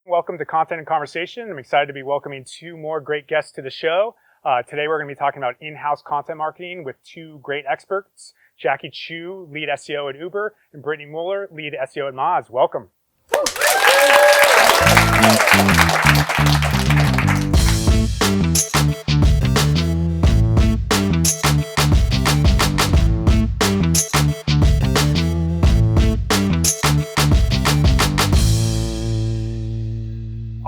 Welcome to Content and Conversation. I'm excited to be welcoming two more great guests to the show. Today we're going to be talking about in-house content marketing with two great experts, Jackie Chu, lead SEO at Uber, and Britney Muller, lead SEO at Mozs. Welcome.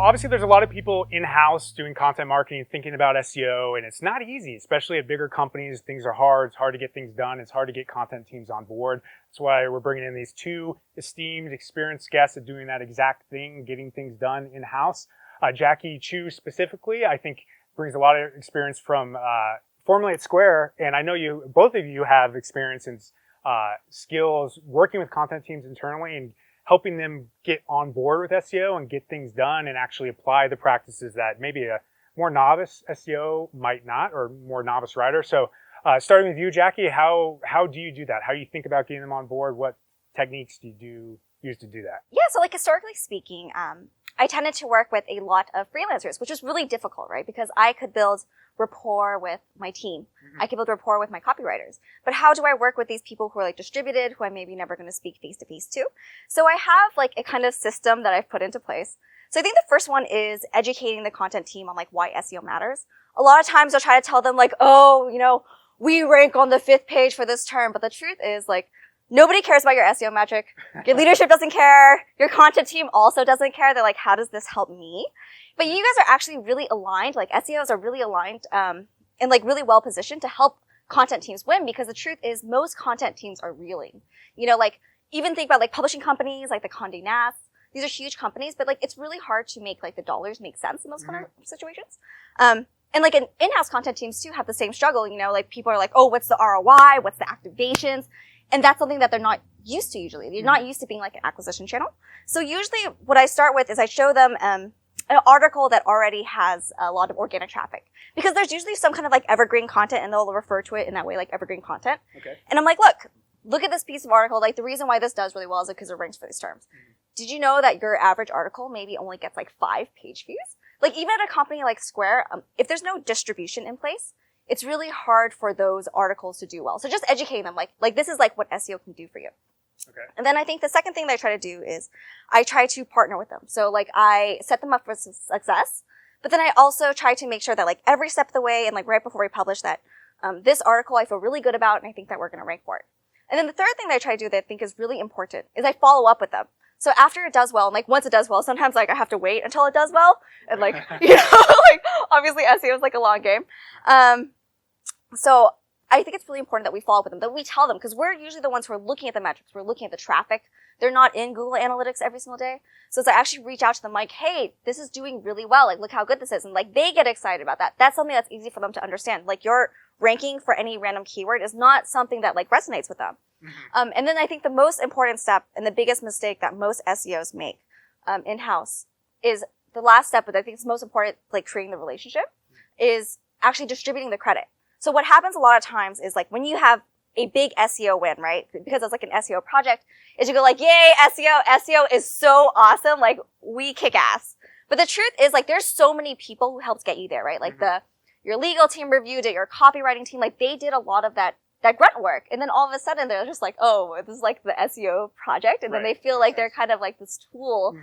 Obviously, there's a lot of people in-house doing content marketing, thinking about SEO, and it's not easy, especially at bigger companies. Things are hard. It's hard to get things done. It's hard to get content teams on board. That's why we're bringing in these two esteemed, experienced guests at doing that exact thing, getting things done in-house. Jackie Chu specifically, I think, brings a lot of experience from formerly at Square, and I know both of you have experience and skills working with content teams internally and helping them get on board with SEO and get things done and actually apply the practices that maybe a more novice SEO might not, or more novice writer. So starting with you, Jackie, how do you do that? How do you think about getting them on board? What techniques do you use to do that? Yeah, so historically speaking, I tended to work with a lot of freelancers, which was really difficult, right? Because I could build rapport with my team. I could build rapport with my copywriters. But how do I work with these people who are distributed, who I'm maybe never going to speak face to face to? So I have a kind of system that I've put into place. So I think the first one is educating the content team on why SEO matters. A lot of times I'll try to tell them we rank on the 5th page for this term. But the truth is nobody cares about your SEO metric. Your leadership doesn't care. Your content team also doesn't care. They're how does this help me? But you guys are actually really aligned. SEOs are really aligned and really well positioned to help content teams win, because the truth is most content teams are reeling. Even think about publishing companies like the Condé Nast. These are huge companies, but it's really hard to make the dollars make sense in those kind of situations. And in-house content teams too have the same struggle. People are oh, what's the ROI? What's the activations? And that's something that they're not used to usually. They're not used to being an acquisition channel. So usually what I start with is I show them an article that already has a lot of organic traffic. Because there's usually some kind of evergreen content, and they'll refer to it in that way, evergreen content. Okay. And I'm look at this piece of article. The reason why this does really well is because it ranks for these terms. Did you know that your average article maybe only gets 5 page views? Even at a company like Square, if there's no distribution in place, it's really hard for those articles to do well. So just educating them, this is what SEO can do for you. Okay. And then I think the second thing that I try to do is I try to partner with them. So I set them up for success, but then I also try to make sure that every step of the way and right before we publish that, this article I feel really good about, and I think that we're going to rank for it. And then the third thing that I try to do that I think is really important is I follow up with them. So after it does well, and once it does well, sometimes I have to wait until it does well. And obviously SEO is a long game. So I think it's really important that we follow up with them, that we tell them, because we're usually the ones who are looking at the metrics. We're looking at the traffic. They're not in Google Analytics every single day. So as I actually reach out to them hey, this is doing really well. Look how good this is. And they get excited about that. That's something that's easy for them to understand. Your ranking for any random keyword is not something that resonates with them. And then I think the most important step and the biggest mistake that most SEOs make in-house is the last step, but I think it's most important, creating the relationship, is actually distributing the credit. So what happens a lot of times is when you have a big SEO win, right? Because it's an SEO project, is you go yay, SEO is so awesome. We kick ass. But the truth is there's so many people who helped get you there, right? Your legal team reviewed it, your copywriting team, they did a lot of that grunt work. And then all of a sudden they're just oh, this is the SEO project. And then they feel they're kind of this tool,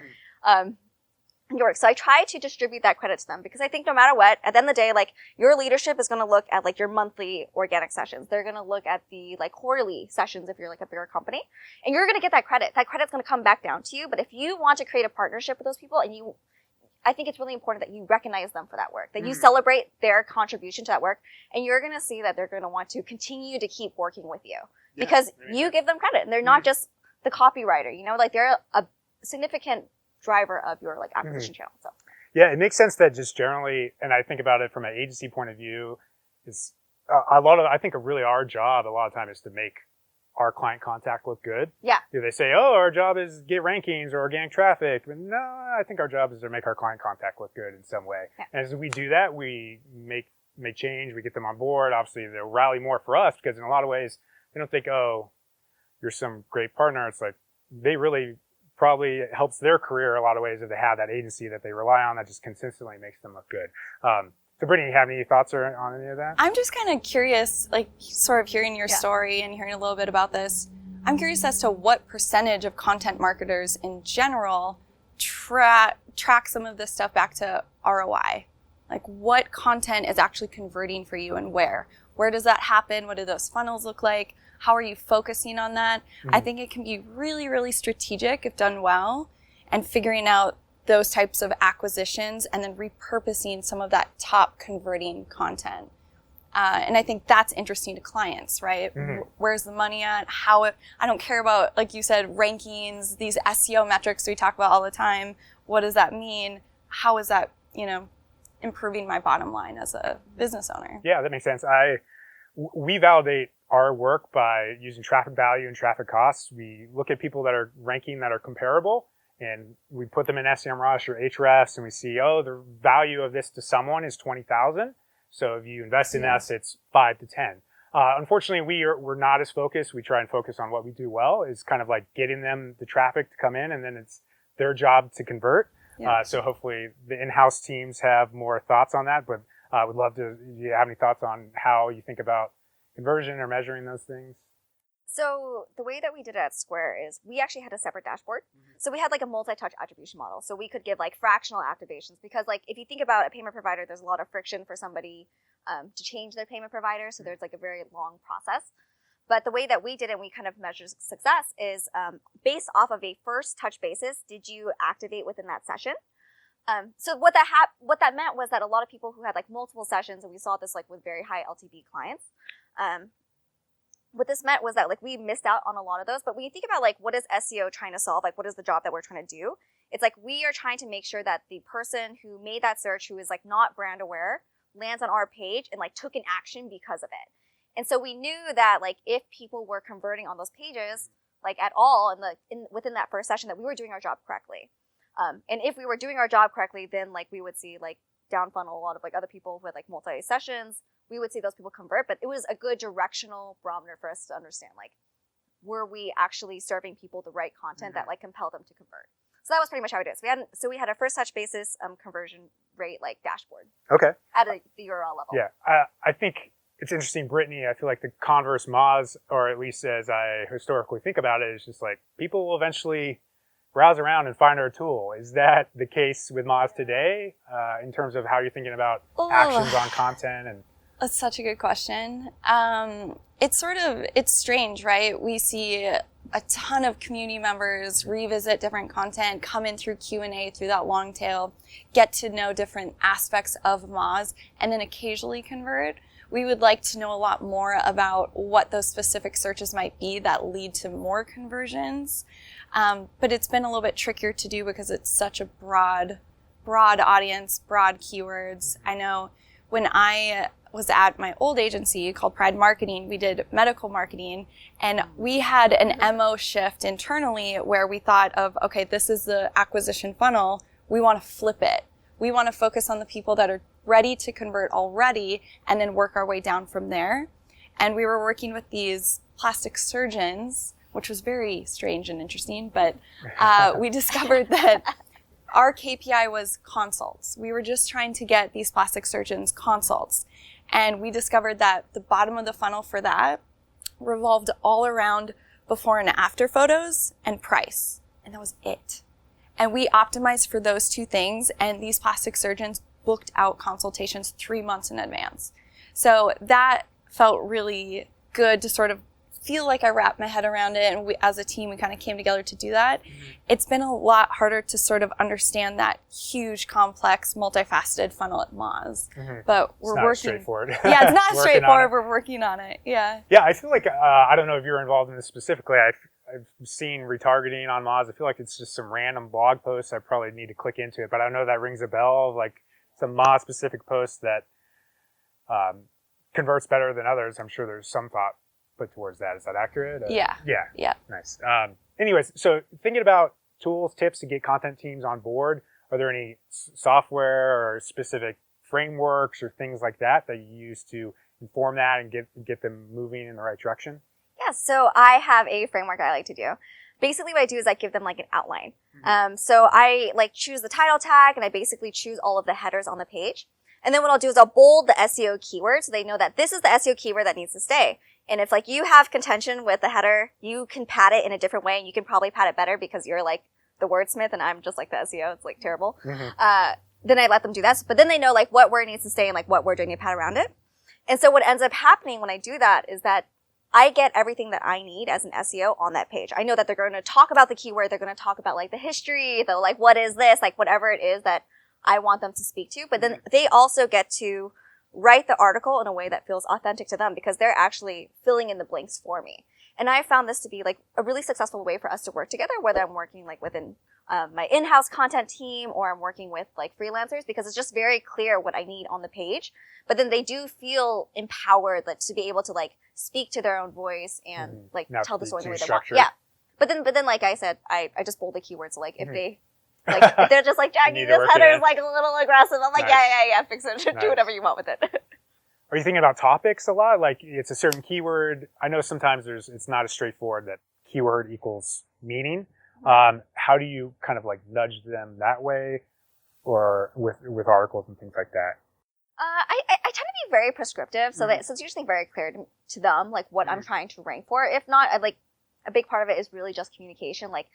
work. So I try to distribute that credit to them, because I think no matter what, at the end of the day, your leadership is going to look at your monthly organic sessions. They're going to look at the quarterly sessions if you're a bigger company, and you're going to get that credit. That credit's going to come back down to you. But if you want to create a partnership with those people, I think it's really important that you recognize them for that work, that you celebrate their contribution to that work, and you're going to see that they're going to want to continue to keep working with you because you give them credit, and they're not just the copywriter. They're a significant driver of your acquisition channel. So yeah, it makes sense that just generally, and I think about it from an agency point of view, is I think really our job a lot of time is to make our client contact look good. Yeah. They say, oh, our job is get rankings or organic traffic. But no, I think our job is to make our client contact look good in some way. Yeah. And as we do that, we make change, we get them on board. Obviously, they'll rally more for us because in a lot of ways, they don't think, oh, you're some great partner. It's they really probably helps their career a lot of ways if they have that agency that they rely on that just consistently makes them look good. So Brittany, you have any thoughts on any of that? I'm just kind of curious, like sort of hearing your story and hearing a little bit about this. I'm curious as to what percentage of content marketers in general track some of this stuff back to ROI. Like what content is actually converting for you and where? Where does that happen? What do those funnels look like? How are you focusing on that? Mm-hmm. I think it can be really, really strategic if done well, and figuring out those types of acquisitions and then repurposing some of that top converting content. And I think that's interesting to clients, right? Mm-hmm. Where's the money at? I don't care about, like you said, rankings, these SEO metrics we talk about all the time. What does that mean? How is that, improving my bottom line as a business owner? Yeah, that makes sense. We validate our work by using traffic value and traffic costs. We look at people that are ranking that are comparable, and we put them in SEMrush or Ahrefs, and we see, the value of this to someone is 20,000. So if you invest in us, it's 5 to 10. Unfortunately, we're not as focused. We try and focus on what we do well, is kind of like getting them the traffic to come in, and then it's their job to convert. Yeah. So hopefully the in-house teams have more thoughts on that, but I would love to, do you have any thoughts on how you think about conversion or measuring those things? So the way that we did it at Square is we actually had a separate dashboard. Mm-hmm. So we had like a multi-touch attribution model. So we could give like fractional activations, because like if you think about a payment provider, there's a lot of friction for somebody to change their payment provider. So there's like a very long process. But the way that we did it, we kind of measure success is based off of a first touch basis. Did you activate within that session? So what that meant was that a lot of people who had like multiple sessions, and we saw this like with very high LTV clients, what this meant was that like we missed out on a lot of those. But when you think about like what is SEO trying to solve, like what is the job that we're trying to do, it's like we are trying to make sure that the person who made that search, who is like not brand aware, lands on our page and like took an action because of it. And so we knew that like if people were converting on those pages like at all within that first session, that we were doing our job correctly. And if we were doing our job correctly, then like we would see like down funnel a lot of like other people with like multi sessions. We would see those people convert, but it was a good directional barometer for us to understand like, were we actually serving people the right content that like compelled them to convert? So that was pretty much how we did it. So we had a first touch basis conversion rate like dashboard. Okay. At the URL level. Yeah, I think it's interesting, Brittany. I feel like the converse Moz, or at least as I historically think about it, is just like people will eventually browse around and find our tool. Is that the case with Moz today in terms of how you're thinking about actions on content? And that's such a good question. It's strange, right? We see a ton of community members revisit different content, come in through Q&A, through that long tail, get to know different aspects of Moz, and then occasionally convert. We would like to know a lot more about what those specific searches might be that lead to more conversions. But it's been a little bit trickier to do because it's such a broad audience, broad keywords. I know when I was at my old agency called Pride Marketing, we did medical marketing, and we had an MO shift internally where we thought of, okay, this is the acquisition funnel. We want to flip it. We want to focus on the people that are ready to convert already and then work our way down from there. And we were working with these plastic surgeons, which was very strange and interesting, but we discovered that our KPI was consults. We were just trying to get these plastic surgeons consults. And we discovered that the bottom of the funnel for that revolved all around before and after photos and price. And that was it. And we optimized for those two things, and these plastic surgeons booked out consultations 3 months in advance. So that felt really good to sort of feel like I wrapped my head around it, and as a team, we kind of came together to do that. Mm-hmm. It's been a lot harder to sort of understand that huge, complex, multifaceted funnel at Moz. Mm-hmm. But we're working. It's not straightforward. Yeah, it's not straightforward. We're working on it. Yeah. Yeah, I feel like, I don't know if you're involved in this specifically. I've seen retargeting on Moz. I feel like it's just some random blog posts. I probably need to click into it, but I know that rings a bell of like some Moz specific posts that converts better than others. I'm sure there's some thought put towards that. Is that accurate? Yeah. Nice. Anyways, so thinking about tools, tips to get content teams on board, are there any software or specific frameworks or things like that you use to inform that and get them moving in the right direction? Yeah, so I have a framework I like to do. basically what I do is I give them like an outline. So I like choose the title tag and I basically choose all of the headers on the page. And then what I'll do is I'll bold the SEO keyword so they know that this is the SEO keyword that needs to stay. And if like you have contention with the header, you can pad it in a different way and you can probably pad it better because you're like the wordsmith and I'm just like the SEO. It's like terrible. Then I let them do that. But then they know like what word needs to stay and like what word do I need to pad around it. And so what ends up happening when I do that is that I get everything that I need as an SEO on that page. I know that they're going to talk about the keyword. They're going to talk about like the history, the like, what is this? Like whatever it is that I want them to speak to. But then they also get to write the article in a way that feels authentic to them because they're actually filling in the blanks for me. And I found this to be like a really successful way for us to work together, whether I'm working like within my in-house content team or I'm working with like freelancers, because it's just very clear what I need on the page. But then they do feel empowered to be able to like speak to their own voice and like Not tell the story the way they want. structured. Yeah. But then like I said, I just bold the keywords. So like if they like if they're just like Jackie, this header is like a little aggressive. I'm like, yeah, fix it. Do whatever you want with it. Are you thinking about topics a lot? Like it's a certain keyword. I know sometimes it's not as straightforward that keyword equals meaning. How do you kind of like nudge them that way, or with articles and things like that? I tend to be very prescriptive, so it's usually very clear to them like what I'm trying to rank for. If not, a big part of it is really just communication, like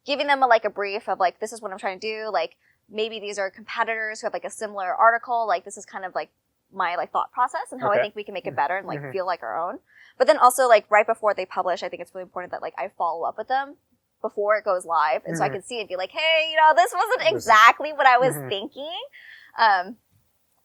giving them a brief of like this is what I'm trying to do. Like maybe these are competitors who have like a similar article. Like this is kind of like my like thought process and how I think we can make it better and like feel like our own. But then also like right before they publish, I think it's really important that like I follow up with them before it goes live, and so I can see and be like, hey, this wasn't exactly what I was thinking.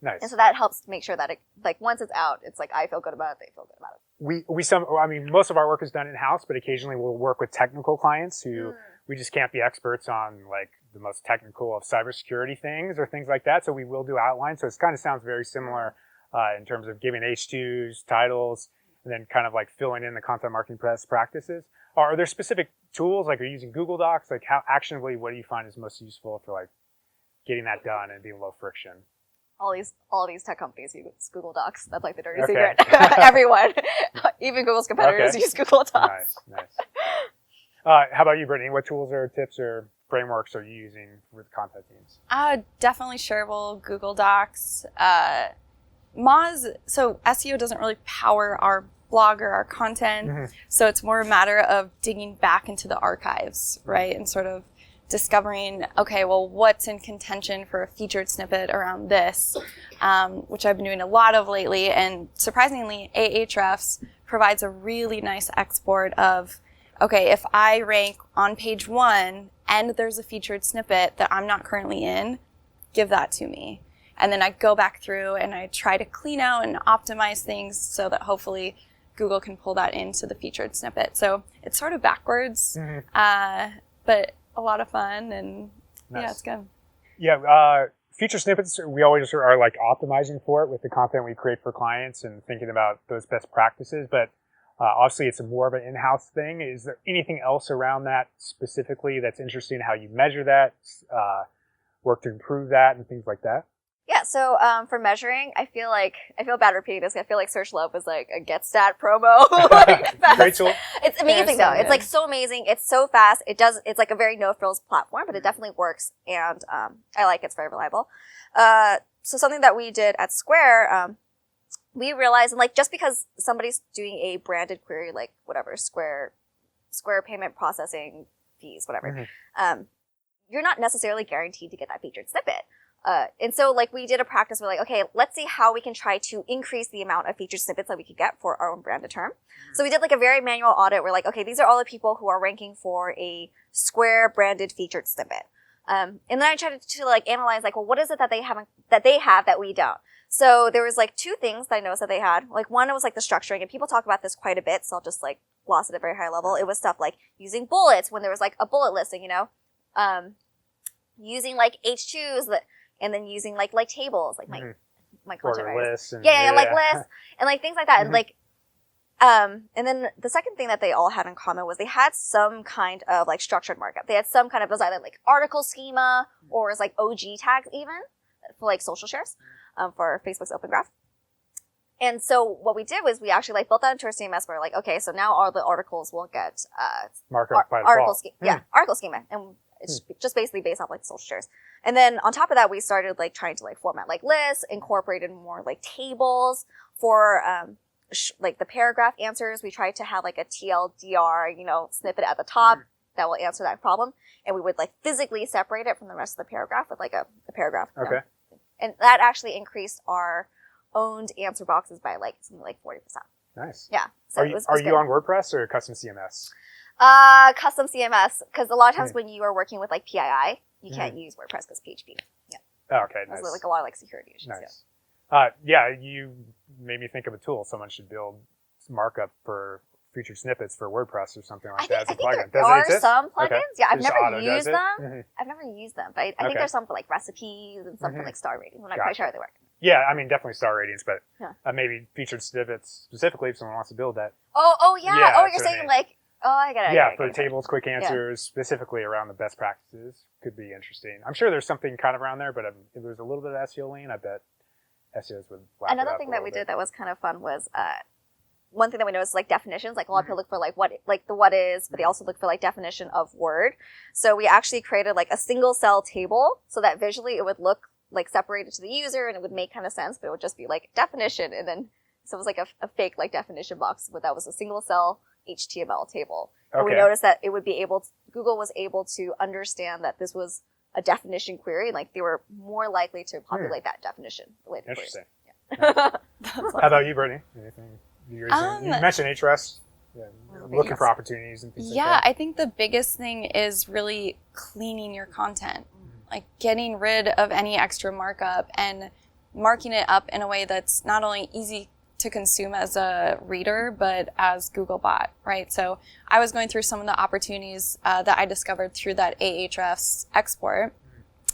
Nice. And so that helps make sure that it, like once it's out, it's like I feel good about it, they feel good about it. Most of our work is done in-house, but occasionally we'll work with technical clients who we just can't be experts on like the most technical of cybersecurity things or things like that. So we will do outlines. So it kind of sounds very similar in terms of giving H2s, titles, and then kind of like filling in the content marketing best practices. Are there specific tools, like are you using Google Docs? Like how actionably, what do you find is most useful for like getting that done and being low friction? All these tech companies use Google Docs. That's like the dirty secret. Everyone, even Google's competitors use Google Docs. Nice. How about you, Brittany? What tools or tips or frameworks are you using with content teams? Definitely shareable Google Docs. Moz, so SEO doesn't really power our blog or our content. So it's more a matter of digging back into the archives, right? And sort of discovering, okay, well, what's in contention for a featured snippet around this, which I've been doing a lot of lately. And surprisingly, Ahrefs provides a really nice export of, okay, if I rank on page 1 and there's a featured snippet that I'm not currently in, give that to me. And then I go back through and I try to clean out and optimize things so that hopefully Google can pull that into the featured snippet. So it's sort of backwards, but a lot of fun, and yeah, it's good. Yeah, feature snippets, we always are like optimizing for it with the content we create for clients and thinking about those best practices. But obviously, it's more of an in-house thing. Is there anything else around that specifically that's interesting? How you measure that, work to improve that, and things like that? Yeah, so for measuring, I feel bad repeating this. I feel like Search Love was like a GetStat promo. Great tool. It's amazing though. It's like so amazing. It's so fast. It's like a very no-frills platform, but it definitely works, and I like it. It's very reliable. So something that we did at Square, we realized, and like just because somebody's doing a branded query, like whatever Square payment processing fees, whatever, you're not necessarily guaranteed to get that featured snippet. And so like we did a practice, we're like, okay, let's see how we can try to increase the amount of featured snippets that we could get for our own branded term. So we did like a very manual audit. We're like, okay, these are all the people who are ranking for a Square branded featured snippet. And then I tried to like analyze like, well, what is it that they have that we don't? So there was like 2 things that I noticed that they had. Like one was like the structuring, and people talk about this quite a bit, so I'll just like gloss it at a very high level. It was stuff like using bullets when there was like a bullet listing, using like H2s and then using like tables, like my content writers. Like lists and like things like that. And like, and then the second thing that they all had in common was they had some kind of like structured markup. They had some kind of, it was either like article schema or it was like OG tags even for like social shares, for Facebook's Open Graph. And so what we did was we actually like built that into our CMS. We're like, okay, so now all the articles will get Markup by article default. schema. Yeah, article schema, and it's just basically based off like social shares. And then on top of that, we started like trying to like format like lists, incorporated more like tables for like the paragraph answers. We tried to have like a TLDR, snippet at the top that will answer that problem, and we would like physically separate it from the rest of the paragraph with like a paragraph. Okay. And that actually increased our owned answer boxes by like something like 40%. Nice. Yeah. So Are you on WordPress or custom CMS? Custom CMS, because a lot of times when you are working with like PII, you can't use WordPress because PHP. Yeah. Oh, okay, nice. There's like a lot of like security issues. Nice. You made me think of a tool. Someone should build markup for featured snippets for WordPress or something like that as a plugin. There are some plugins. Okay. Yeah, I've never used them. Mm-hmm. I've never used them, but I think there's some for like recipes and some for like star ratings. I'm not quite sure how they work. Yeah, I mean, definitely star ratings, but maybe featured snippets specifically if someone wants to build that. Oh, yeah. Oh, you're saying like, I get it. Yeah, for tables, quick answers, specifically around the best practices could be interesting. I'm sure there's something kind of around there, but if there's a little bit of SEO lean, I bet SEOs would lap Another it up thing a that we little bit. did that was kind of fun was one thing that we noticed is like definitions. Like a lot of people look for like what is, but they also look for like definition of word. So we actually created like a single cell table so that visually it would look like separated to the user and it would make kind of sense, but it would just be like definition, and then so it was like a fake like definition box, but that was a single cell HTML table. And we noticed that it would be Google was able to understand that this was a definition query, and like they were more likely to populate that definition related Interesting. queries. Yeah. How about you, Brittany? Anything you mentioned Ahrefs, looking for opportunities and things like that. Yeah, I think the biggest thing is really cleaning your content, like getting rid of any extra markup and marking it up in a way that's not only easy to consume as a reader, but as Googlebot, right? So I was going through some of the opportunities that I discovered through that Ahrefs export,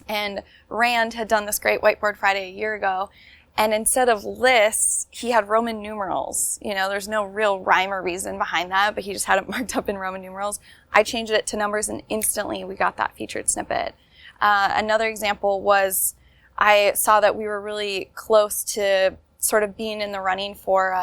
and Rand had done this great Whiteboard Friday a year ago, and instead of lists, he had Roman numerals. There's no real rhyme or reason behind that, but he just had it marked up in Roman numerals. I changed it to numbers, and instantly we got that featured snippet. Another example was I saw that we were really close to sort of being in the running for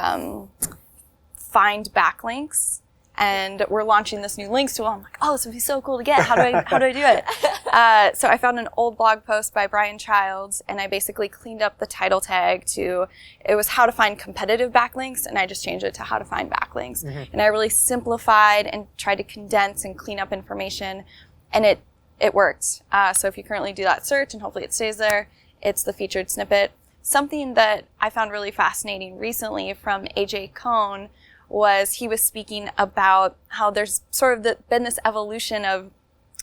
find backlinks, and we're launching this new links tool. I'm like, oh, this would be so cool to get. How do I do it? So I found an old blog post by Brian Childs, and I basically cleaned up the title tag it was how to find competitive backlinks, and I just changed it to how to find backlinks. And I really simplified and tried to condense and clean up information, and it worked. So if you currently do that search, and hopefully it stays there, it's the featured snippet. Something that I found really fascinating recently from AJ Cohn was he was speaking about how there's sort of been this evolution of,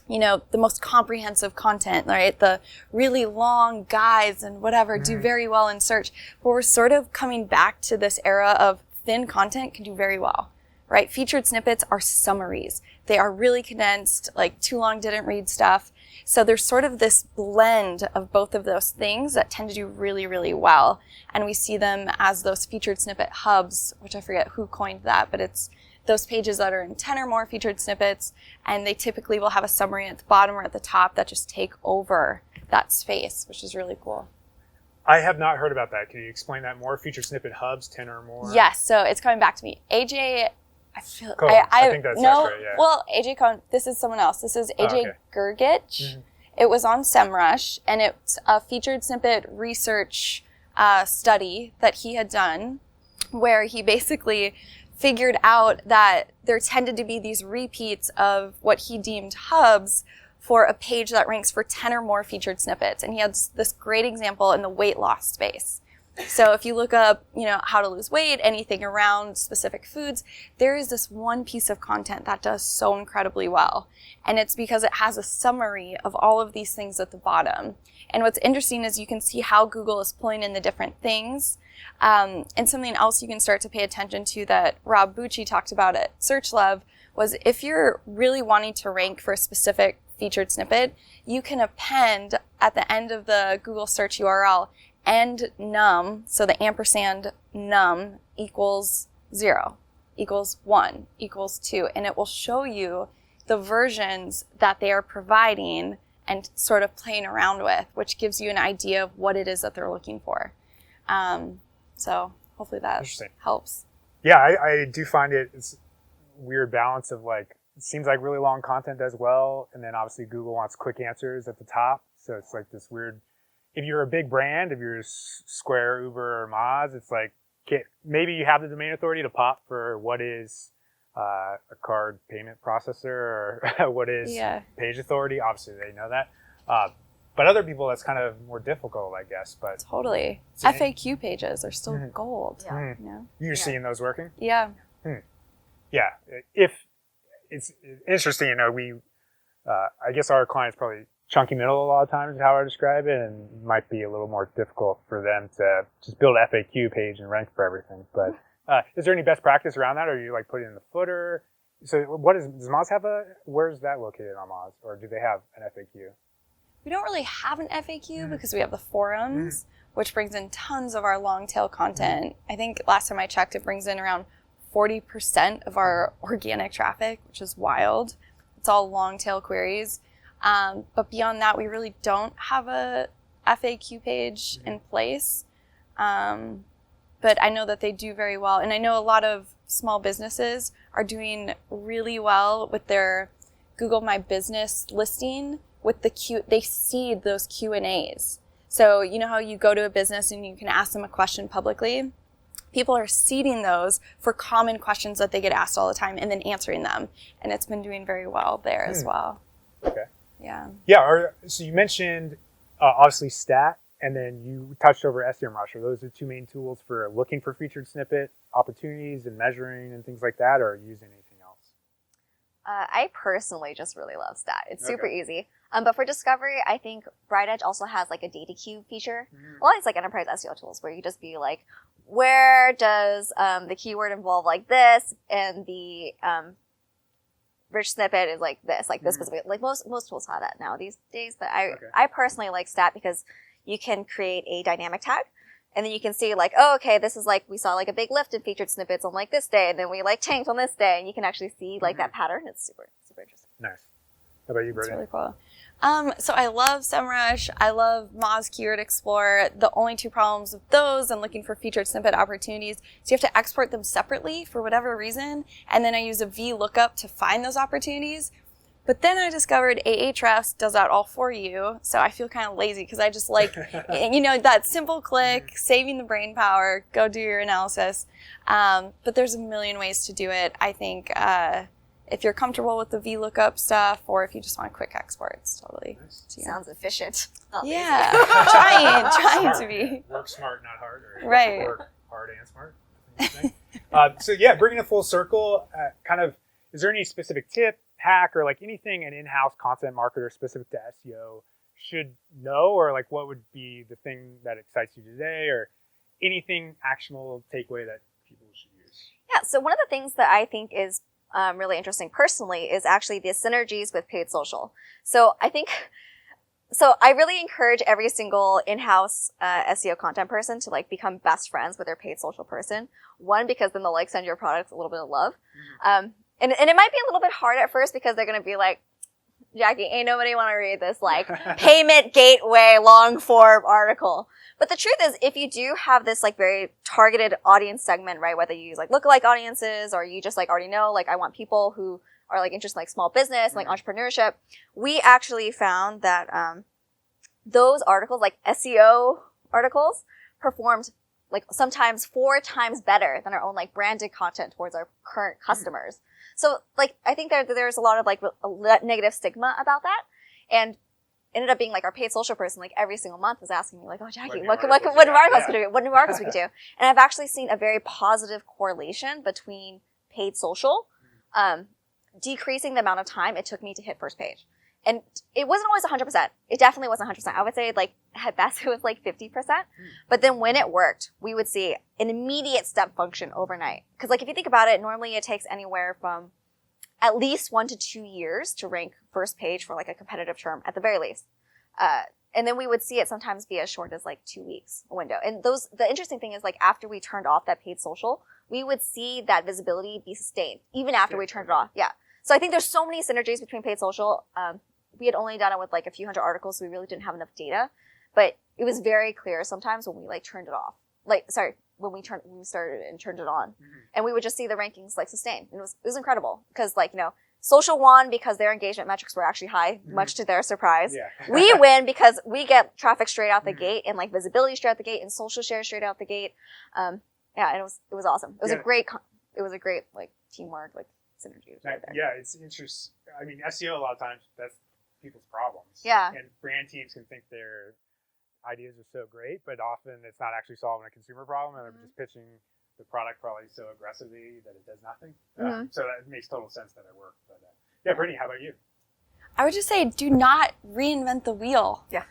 the most comprehensive content, right? The really long guides and whatever do very well in search. But we're sort of coming back to this era of thin content can do very well, right? Featured snippets are summaries. They are really condensed, like too long didn't read stuff. So there's sort of this blend of both of those things that tend to do really, really well. And we see them as those featured snippet hubs, which I forget who coined that, but it's those pages that are in 10 or more featured snippets, and they typically will have a summary at the bottom or at the top that just take over that space, which is really cool. I have not heard about that. Can you explain that more? Featured snippet hubs, 10 or more? Yes, so it's coming back to me. AJ... I think that's right, yeah. Well, AJ Cohn, this is someone else. This is AJ Gergich. It was on SEMrush, and it's a featured snippet research study that he had done where he basically figured out that there tended to be these repeats of what he deemed hubs for a page that ranks for 10 or more featured snippets. And he had this great example in the weight loss space. So if you look up, how to lose weight, anything around specific foods, there is this one piece of content that does so incredibly well. And it's because it has a summary of all of these things at the bottom. And what's interesting is you can see how Google is pulling in the different things. And something else you can start to pay attention to that Rob Bucci talked about at SearchLove was if you're really wanting to rank for a specific featured snippet, you can append at the end of the Google search URL and num, so the ampersand num equals 0, equals 1, equals 2, and it will show you the versions that they are providing and sort of playing around with, which gives you an idea of what it is that they're looking for. So hopefully that Interesting. helps. Yeah, I do find it's a weird balance of like, it seems like really long content does well, and then obviously Google wants quick answers at the top. So it's like this weird, if you're a big brand, if you're Square, Uber, or Moz, it's like, maybe you have the domain authority to pop for what is a card payment processor or what is page authority. Obviously, they know that. But other people, that's kind of more difficult, I guess. But totally. FAQ pages are still gold. Yeah. You know? You're seeing those working? Yeah. Yeah. If it's interesting, we, I guess our clients probably chunky middle a lot of times is how I describe it, and it might be a little more difficult for them to just build an FAQ page and rank for everything. But is there any best practice around that, or you like put it in the footer? So does Moz have where's that located on Moz, or do they have an FAQ? We don't really have an FAQ because we have the forums, which brings in tons of our long tail content. I think last time I checked, it brings in around 40% of our organic traffic, which is wild. It's all long tail queries. But beyond that, we really don't have a FAQ page in place. But I know that they do very well. And I know a lot of small businesses are doing really well with their Google My Business listing with they seed those Q&As. So you know how you go to a business and you can ask them a question publicly? People are seeding those for common questions that they get asked all the time and then answering them. And it's been doing very well there as well. Okay. Yeah. Yeah. So you mentioned obviously Stat, and then you touched over SEMrush. Are those the two main tools for looking for featured snippet opportunities and measuring and things like that, or are you using anything else? I personally just really love Stat. It's super easy. But for discovery, I think BrightEdge also has like a data cube feature. A lot of these like enterprise SEO tools where you just be like, where does the keyword involve like this, and the rich snippet is like this specific. Like most tools have that now these days. But I personally like Stat because you can create a dynamic tag. And then you can see like, oh, okay, this is like, we saw like a big lift in featured snippets on like this day, and then we like tanked on this day, and you can actually see like that pattern. It's super, super interesting. Nice. How about you, Britney? It's really cool. So I love SEMrush. I love Moz Keyword Explorer. The only two problems with those and looking for featured snippet opportunities is you have to export them separately for whatever reason. And then I use a VLOOKUP to find those opportunities. But then I discovered Ahrefs does that all for you. So I feel kind of lazy because I just like, that simple click, saving the brain power, go do your analysis. But there's a million ways to do it. I think if you're comfortable with the VLOOKUP stuff, or if you just want a quick export, it's totally Sounds efficient. Yeah, trying to be. Work smart, not hard. Or right. Work hard and smart. So yeah, bringing it full circle, is there any specific tip, hack, or like anything an in-house content marketer specific to SEO should know, or like what would be the thing that excites you today, or anything actionable takeaway that people should use? Yeah, so one of the things that I think is really interesting personally is actually the synergies with paid social. So I really encourage every single in-house SEO content person to like become best friends with their paid social person. One, because then they'll like send your products a little bit of love. And it might be a little bit hard at first because they're going to be like, Jackie, ain't nobody want to read this like payment gateway long form article. But the truth is, if you do have this like very targeted audience segment, right, whether you use like lookalike audiences or you just like already know, like I want people who are like interested in like small business, like entrepreneurship, we actually found that those articles, like SEO articles, performed like sometimes 4 times better than our own like branded content towards our current customers. So like I think there's a lot of like negative stigma about that, and ended up being like our paid social person like every single month was asking me like, oh Jackie, what new articles we could do. And I've actually seen a very positive correlation between paid social decreasing the amount of time it took me to hit first page. And it wasn't always 100%. It definitely wasn't 100%. I would say like at best it was like 50%. But then when it worked, we would see an immediate step function overnight. Because like if you think about it, normally it takes anywhere from at least 1 to 2 years to rank first page for like a competitive term at the very least. And then we would see it sometimes be as short as like 2 weeks a window. And the interesting thing is like after we turned off that paid social, we would see that visibility be sustained even after we turned it off. Yeah. So I think there's so many synergies between paid social. We had only done it with like a few hundred articles, so we really didn't have enough data. But it was very clear sometimes when we like turned it off. when we started and turned it on, and we would just see the rankings like sustain. And it was incredible because like social won because their engagement metrics were actually high, much to their surprise. Yeah. We win because we get traffic straight out the gate and like visibility straight out the gate and social share straight out the gate. And it was awesome. It was a great like teamwork, like synergy right there. Yeah, it's interesting. I mean, SEO a lot of times that's people's problems. Yeah. And brand teams can think their ideas are so great, but often it's not actually solving a consumer problem, and they're just pitching the product probably so aggressively that it does nothing. So that makes total sense that it worked. But yeah, Brittany, how about you? I would just say, do not reinvent the wheel. Yeah.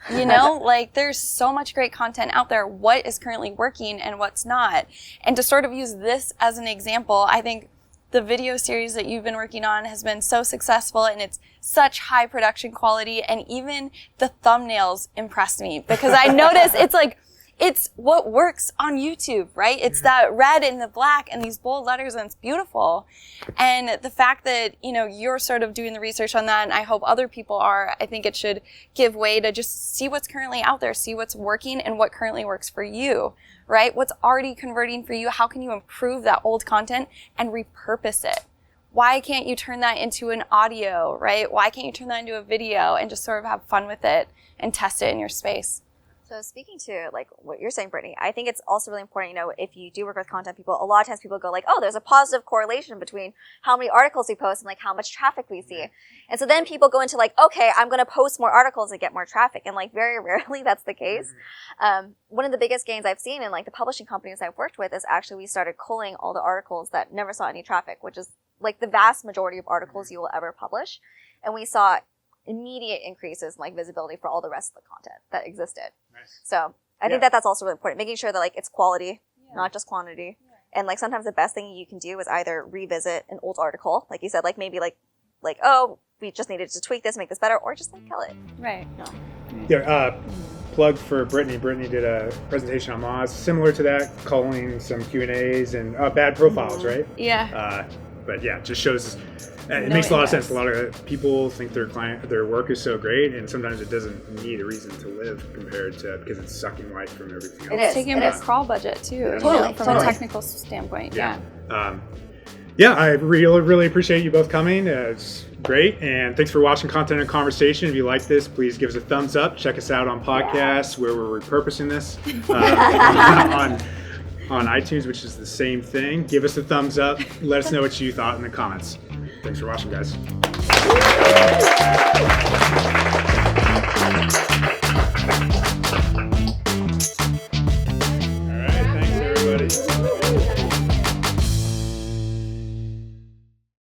Like there's so much great content out there. What is currently working and what's not? And to sort of use this as an example, I think the video series that you've been working on has been so successful, and it's such high production quality, and even the thumbnails impressed me because I noticed it's what works on YouTube, right? It's that red and the black and these bold letters, and it's beautiful. And the fact that, you're sort of doing the research on that, and I hope other people are, I think it should give way to just see what's currently out there, see what's working and what currently works for you, right? What's already converting for you? How can you improve that old content and repurpose it? Why can't you turn that into an audio, right? Why can't you turn that into a video and just sort of have fun with it and test it in your space? So speaking to like what you're saying, Brittany, I think it's also really important, if you do work with content people, a lot of times people go like, oh, there's a positive correlation between how many articles we post and like how much traffic we see. And so then people go into like, okay, I'm going to post more articles and get more traffic. And like very rarely that's the case. One of the biggest gains I've seen in like the publishing companies I've worked with is actually we started culling all the articles that never saw any traffic, which is like the vast majority of articles you will ever publish. And we saw immediate increases in like visibility for all the rest of the content that existed. Nice. So I think that's also really important, making sure that like it's quality, not just quantity. And like sometimes the best thing you can do is either revisit an old article, like you said, like maybe like oh, we just needed to tweak this, make this better, or just like kill it. Right. Yeah. Plug for Brittany. Brittany did a presentation on Mozs similar to that, culling some Q&As and bad profiles, right? Yeah. But yeah, just shows. It makes a lot of sense. A lot of people think their work is so great, and sometimes it doesn't need a reason to live because it's sucking life from everything else. It's taking a crawl budget too, from a technical standpoint. Yeah. I really appreciate you both coming. It's great, and thanks for watching Content and Conversation. If you like this, please give us a thumbs up. Check us out on podcasts where we're repurposing this on iTunes, which is the same thing. Give us a thumbs up. Let us know what you thought in the comments. Thanks for watching, guys.